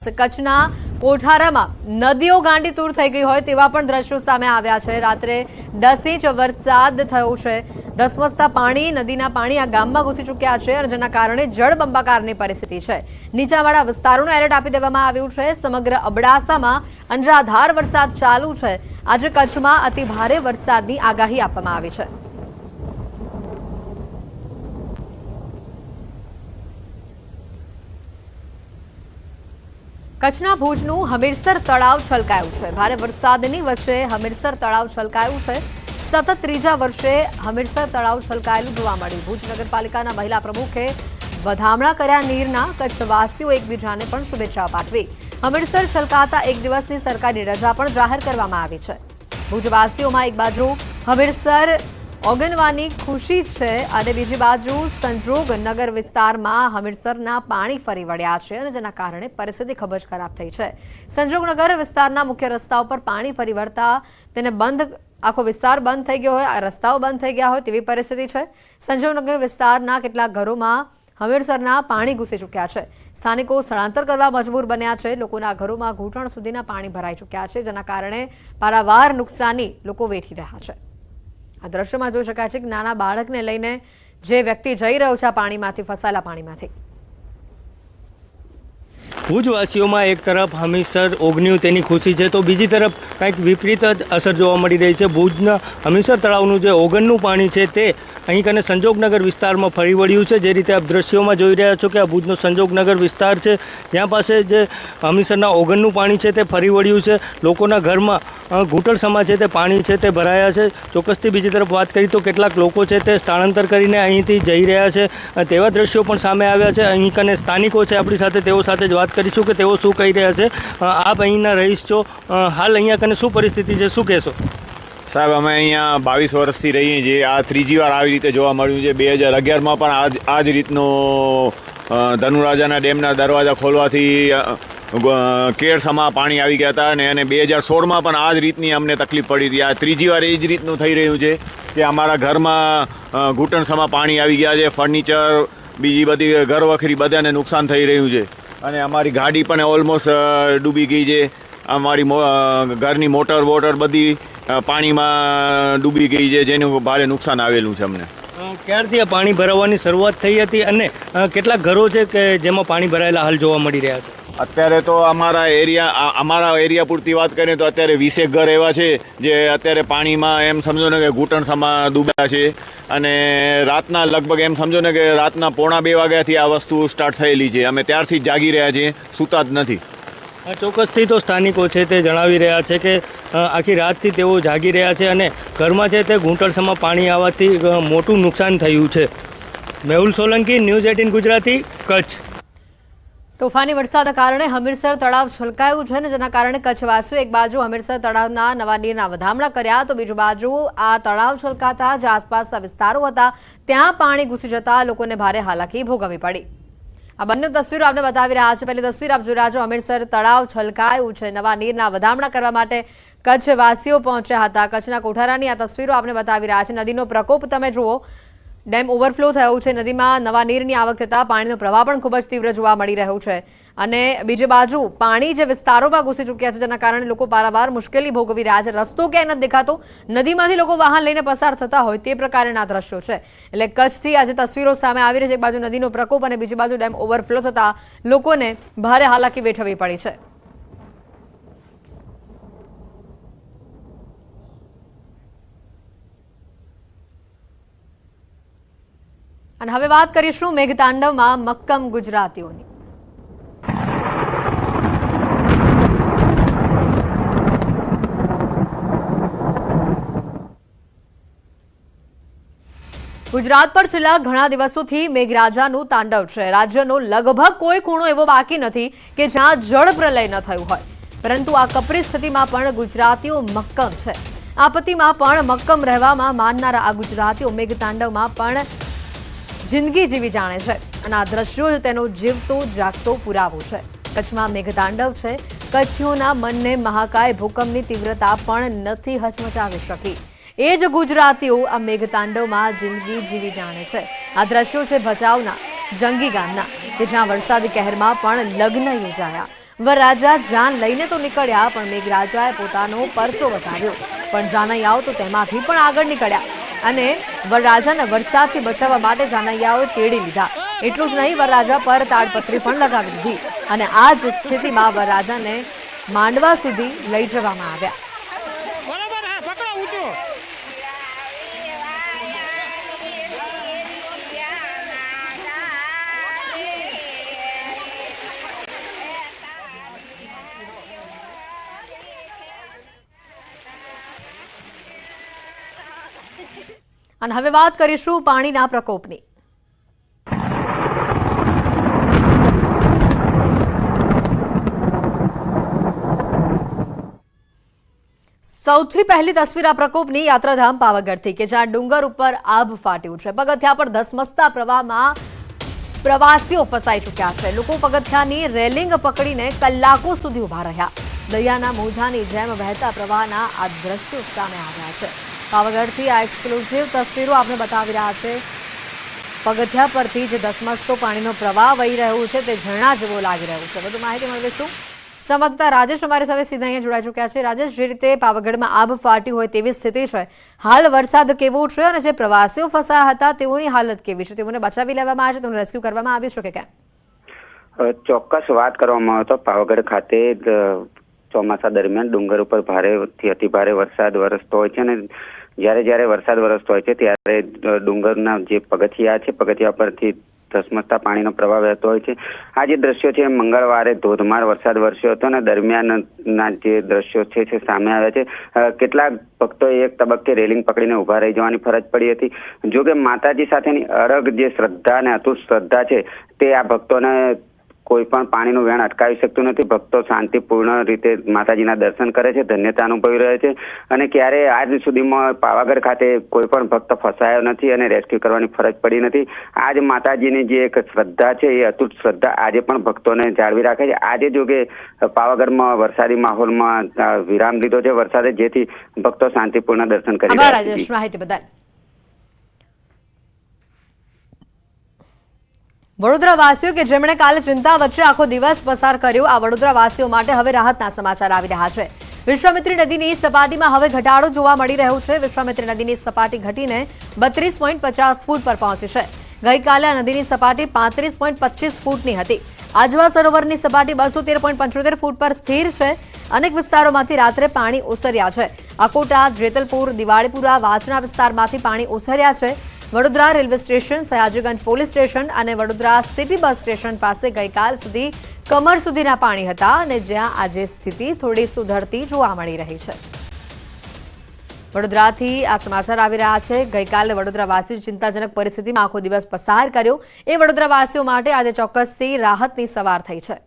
કચ્છના કોઠારામાં નદીઓ ગાંડીતુર થઈ ગઈ હોય તેવા પણ દ્રશ્યો સામે આવ્યા છે। રાત્રે 10 ઇંચ વરસાદ થયો છે। ધસમસતા પાણી નદીના પાણી આ ગામમાં ઘૂસી ચૂક્યા છે અને જેના કારણે જળબંબાકારની પરિસ્થિતિ છે। નીચાણવાળા વિસ્તારોને એલર્ટ આપી દેવામાં આવ્યું છે। સમગ્ર અબડાસામાં અનરાધાર વરસાદ ચાલુ છે। આજે કચ્છમાં અતિ ભારે વરસાદની આગાહી આપવામાં આવી છે। કચ્છના ભુજનું હમીરસર તળાવ છલકાયું છે। ભારે વરસાદની વચ્ચે હમીરસર તળાવ છલકાયું છે। સતત ત્રીજા વર્ષે હમીરસર તળાવ છલકાયેલું જોવા મળ્યું। ભુજ નગરપાલિકાના મહિલા પ્રમુખે વધામણા કર્યા નીરના। કચ્છવાસીઓ એકબીજાને પણ શુભેચ્છા પાઠવી। હમીરસર છલકાતા એક દિવસની સરકારી રજા પણ જાહેર કરવામાં આવી છે। ભુજવાસીઓમાં એક બાજુ હમીરસર ઓગનવાની ખુશી છે અને બીજી બાજુ સંજોગ નગર વિસ્તારમાં હમીરસરના પાણી ફરી વળ્યા છે અને જેના કારણે પરિસ્થિતિ ખૂબ જ ખરાબ થઈ છે। સંજોગનગર વિસ્તારના મુખ્ય રસ્તા ઉપર પાણી ફરી વળતા તેને આખો વિસ્તાર બંધ થઈ ગયો હોય, રસ્તાઓ બંધ થઈ ગયા હોય તેવી પરિસ્થિતિ છે। સંજોગનગર વિસ્તારના કેટલાક ઘરોમાં હમીરસરના પાણી ઘૂસી ચૂક્યા છે। સ્થાનિકો સ્થળાંતર કરવા મજબૂર બન્યા છે। લોકોના ઘરોમાં ઘૂંટણ સુધીના પાણી ભરાઈ ચૂક્યા છે, જેના કારણે પારાવાર નુકસાની લોકો વેઠી રહ્યા છે। આ દ્રશ્યમાં જોઈ શકાય છે કે નાના બાળકને લઈને જે વ્યક્તિ જઈ રહ્યો છે આ પાણીમાંથી, ફસાયેલા પાણીમાંથી। ભુજવાસીઓમાં એક તરફ હમીરસર ઓગન્યું તેની ખુશી છે તો બીજી તરફ કંઈક વિપરીત જ અસર જોવા મળી રહી છે। ભુજના હમીરસર તળાવનું જે ઓગનનું પાણી છે તે અહીં કને સંજોગનગર વિસ્તારમાં ફરી વળ્યું છે। જે રીતે આપ દ્રશ્યોમાં જોઈ રહ્યા છો કે આ ભુજનો સંજોગનગર વિસ્તાર છે, જ્યાં પાસે જે હમીરસરના ઓગનનું પાણી છે તે ફરી વળ્યું છે। લોકોના ઘરમાં ઘૂંટણસમાં છે તે પાણી છે તે ભરાયા છે। ચોક્કસથી બીજી તરફ વાત કરી તો કેટલાક લોકો છે તે સ્થળાંતર કરીને અહીંથી જઈ રહ્યા છે તેવા દ્રશ્યો પણ સામે આવ્યા છે। અહીં કને સ્થાનિકો છે આપણી સાથે, તેઓ સાથે જ વાત કરીશું કે તેઓ શું કહી રહ્યા છે। આપ અહીંના રહીશ છો, હાલ અહીંયા કને શું પરિસ્થિતિ છે, શું કહેશો? સાહેબ, અમે અહીંયા 22 વર્ષથી રહીએ છીએ। આ ત્રીજી વાર આવી રીતે જોવા મળ્યું છે। 2011માં પણ આ જ રીતનું ધનુરાજાના ડેમના દરવાજા ખોલવાથી કેરસમાં પાણી આવી ગયા હતા અને 2016માં પણ આ જ રીતની અમને તકલીફ પડી હતી। આ ત્રીજી વાર એ જ રીતનું થઈ રહ્યું છે કે અમારા ઘરમાં ઘૂંટણસમાં પાણી આવી ગયા છે। ફર્નિચર, બીજી બધી ઘરવખરી બધાને નુકસાન થઈ રહ્યું છે અને અમારી ગાડી પણ ઓલમોસ્ટ ડૂબી ગઈ છે। અમારી ઘરની મોટર બધી પાણીમાં ડૂબી ગઈ છે, જેનું ભારે નુકસાન આવેલું છે અમને। ક્યારથી આ પાણી ભરાવાની શરૂઆત થઈ હતી અને કેટલાક ઘરો છે કે જેમાં પાણી ભરાયેલા હાલ જોવા મળી રહ્યા છે? અત્યારે તો અમારા એરિયા પૂરતી વાત કરીએ તો અત્યારે 20 ઘર એવા છે જે અત્યારે પાણીમાં એમ સમજો ને કે ઘૂંટણસમાં ડૂબ્યા છે અને રાતના લગભગ એમ સમજો ને કે રાતના 1:45 વાગ્યાથી આ વસ્તુ સ્ટાર્ટ થયેલી છે। અમે ત્યારથી જ જાગી રહ્યા છીએ, સૂતા જ નથી। ચોક્કસથી તો સ્થાનિકો છે તે જણાવી રહ્યા છે કે આખી રાતથી તેઓ જાગી રહ્યા છે અને ઘરમાં છે તે ઘૂંટણસમાં પાણી આવવાથી મોટું નુકસાન થયું છે। મેહુલ સોલંકી, ન્યૂઝ 18 ગુજરાતી, કચ્છ। તોફાની વરસાદના કારણે હમીરસર તળાવ છલકાયું છે અને જેના કારણે કચ્છવાસીઓ એક બાજુ હમીરસર તળાવના નવા નીરના વધામણા કર્યા તો બીજી બાજુ આ તળાવ છલકાતા જે આસપાસના વિસ્તારો હતા ત્યાં પાણી ઘૂસી જતા લોકોને ભારે હાલાકી ભોગવવી પડી। આ બંને તસવીરો આપને બતાવી રહ્યા છે। પહેલી તસવીર આપ જોઈ રહ્યા છો, હમીરસર તળાવ છલકાયું છે। નવા નીરના વધામણા કરવા માટે કચ્છવાસીઓ પહોંચ્યા હતા। કચ્છના કોઠારાની આ તસવીરો આપને બતાવી રહ્યા છે। નદીનો પ્રકોપ તમે જુઓ, ડેમ ઓવરફ્લો થયો છે। નદીમાં નવા નીરની આવક થતાં પાણીનો પ્રવાહ પણ ખૂબ જ તીવ્ર જોવા મળી રહ્યો છે અને બીજી બાજુ પાણી જે વિસ્તારોમાં ઘૂસી ચૂક્યા છે જેના કારણે લોકો પારાવાર મુશ્કેલી ભોગવી રહ્યા છે। રસ્તો ક્યાંય નથી દેખાતો, નદીમાંથી લોકો વાહન લઈને પસાર થતા હોય તે પ્રકારના દ્રશ્યો છે। એટલે કચ્છથી આજે તસવીરો સામે આવી રહી છે। એક બાજુ નદીનો પ્રકોપ અને બીજી બાજુ ડેમ ઓવરફ્લો થતાં લોકોને ભારે હાલાકી વેઠવી પડી છે। અને હવે વાત કરીશું મેઘતાંડવમાં મક્કમ ગુજરાતીઓની। ગુજરાત પર છેલ્લા ઘણા દિવસોથી મેઘરાજાનું તાંડવ છે। રાજ્યનો લગભગ કોઈ ખૂણો એવો બાકી નથી કે જ્યાં જળ પ્રલય ન થયું હોય, પરંતુ આ કપરી સ્થિતિમાં પણ ગુજરાતીઓ મક્કમ છે। આપત્તિમાં પણ મક્કમ રહેવામાં માનનારા આ ગુજરાતીઓ મેઘતાંડવમાં પણ જિંદગી જીવી જાણે છે અને આ દ્રશ્યો જ તેનો જીવતો જાગતો પુરાવો છે। કચ્છમાં મેઘતાંડવ છે। કચ્છીઓના મનને મહાકાય ભૂકંપની તીવ્રતા પણ નથી હચમચાવી શકી। એ જ ગુજરાતીઓ આ મેઘતાંડવમાં જિંદગી જીવી જાણે છે। આ દ્રશ્યો છે ભચાઉના જંગી ગામના કે જ્યાં વરસાદી કહેરમાં પણ લગ્ન યોજાયા। વરરાજા જાન લઈને તો નીકળ્યા, પણ મેઘરાજાએ પોતાનો પરચો બતાવ્યો, પણ જાનૈયાઓ તો તેમાંથી પણ આગળ નીકળ્યા અને વરરાજાને વરસાદથી બચાવવા માટે જાનૈયાઓએ તેડી લીધા. એટલું જ નહીં, વરરાજા પર તાડપત્રી પણ લગાવી દીધી અને આ જ સ્થિતિમાં વરરાજાને માંડવા સુધી લઈ જવામાં આવ્યા. અને હવે વાત કરીશું પાણીના પ્રકોપની. સૌથી પહેલી તસવીર આ પ્રકોપની યાત્રાધામ પાવાગઢથી કે જ્યાં ડુંગર ઉપર આભ ફાટ્યું છે. પગથિયા પર ધસમસતા પ્રવાહમાં પ્રવાસીઓ ફસાઈ ચૂક્યા છે. લોકો પગથિયાની રેલિંગ પકડીને કલાકો સુધી ઉભા રહ્યા. દરિયાના મોજાની જેમ વહેતા પ્રવાહના આ દ્રશ્યો સામે આવ્યા છે. પાવાગઢથી આ એક્સક્લુઝિવ તસવીરો આપણે બતાવી રહ્યા છે. પગથિયા પરથી જે ધસમસતો પાણીનો પ્રવાહ વહી રહ્યો છે તે ઝરણા જેવો લાગી રહ્યો છે. વધુ માહિતી મેળવીશું. સંવાદદાતા રાજેશ અમારી સાથે સીધા અહીંયા જોડાઈ ચૂક્યા છે. રાજેશ, જે રીતે પાવાગઢમાં આભ ફાટી હોય તેવી સ્થિતિ છે, હાલ વરસાદ કેવો છે અને જે પ્રવાસીઓ ફસાયા હતા તેઓની હાલત કેવી છે? તેઓને બચાવી લેવામાં આવે છે, તેઓને રેસ્ક્યુ કરવામાં આવ્યું છે કે કેમ? ચોક્કસ વાત કરવામાં આવે તો પાવાગઢ ખાતે ચોમાસા દરમિયાન ડુંગર ઉપર ભારેથી અતિભારે વરસાદ વરસતો હોય છે અને જ્યારે વરસાદ વરસતો હોય છે ત્યારે ડુંગરના જે પગથિયા છે, પગથિયા પરથી ધસમસતા પાણીનો પ્રવાહ વહેતો હોય છે. આ જે દ્રશ્યો છે, મંગળવારે ધોધમાર વરસાદ વરસ્યો હતો અને દરમિયાનના જે દ્રશ્યો છે સામે આવ્યા છે. કેટલાક ભક્તોએ એક તબક્કે રેલિંગ પકડીને ઊભા રહી જવાની ફરજ પડી હતી. જો કે માતાજી સાથેની અડગ જે શ્રદ્ધા અને અતૂટ શ્રદ્ધા છે તે આ ભક્તોને કોઈ પણ પાણીનું વહેણ અટકાવી શકતું નથી. ભક્તો શાંતિપૂર્ણ રીતે માતાજીના દર્શન કરે છે, ધન્યતા અનુભવી રહે છે અને ક્યારે આજ સુધીમાં પાવાગઢ ખાતે કોઈ પણ ભક્ત ફસાયો નથી અને રેસ્ક્યુ કરવાની ફરજ પડી નથી. આજ માતાજીની જે એક શ્રદ્ધા છે એ અતૂટ શ્રદ્ધા આજે પણ ભક્તોને જાળવી રાખે છે. આજે જો કે પાવાગઢમાં વરસાદી માહોલમાં વિરામ લીધો છે વરસાદે, જેથી ભક્તો શાંતિપૂર્ણ દર્શન કરી રહ્યા છે. વડોદરાવાસીઓ કે જેમણે કાલે ચિંતા વચ્ચે આખો દિવસ પસાર કર્યો, આ વડોદરાવાસીઓ માટે હવે રાહતના સમાચાર આવી રહ્યા છે. વિશ્વામિત્રી નદીની સપાટીમાં હવે ઘટાડો જોવા મળી રહ્યો છે. વિશ્વામિત્રી નદીની સપાટી ઘટીને 32.50 ફૂટ પર પહોંચી છે. ગઈકાલે આ નદીની સપાટી 35.25 ફૂટની હતી. આજવા સરોવરની સપાટી 213.75 ફૂટ પર સ્થિર છે. અનેક વિસ્તારોમાંથી રાત્રે પાણી ઓસર્યા છે. અકોટા, જેતલપુર, દિવાળીપુરા, વાસણા વિસ્તારમાંથી પાણી ઓસર્યા છે. Vadodara railway station, Sayajiganj police station અને વડોદરા સિટી બસ સ્ટેશન પાસે ગઈકાલ સુધી કમર સુધીના પાણી હતા અને જ્યાં આજે સ્થિતિ થોડી સુધરતી જોવા મળી રહી છે. વડોદરાથી આ સમાચાર આવી રહ્યા છે. ગઈકાલે વડોદરાવાસીઓ ચિંતાજનક પરિસ્થિતિમાં આખો દિવસ પસાર કર્યો એ વડોદરાવાસીઓ માટે આજે ચોક્કસથી રાહતની સવાર થઈ છે.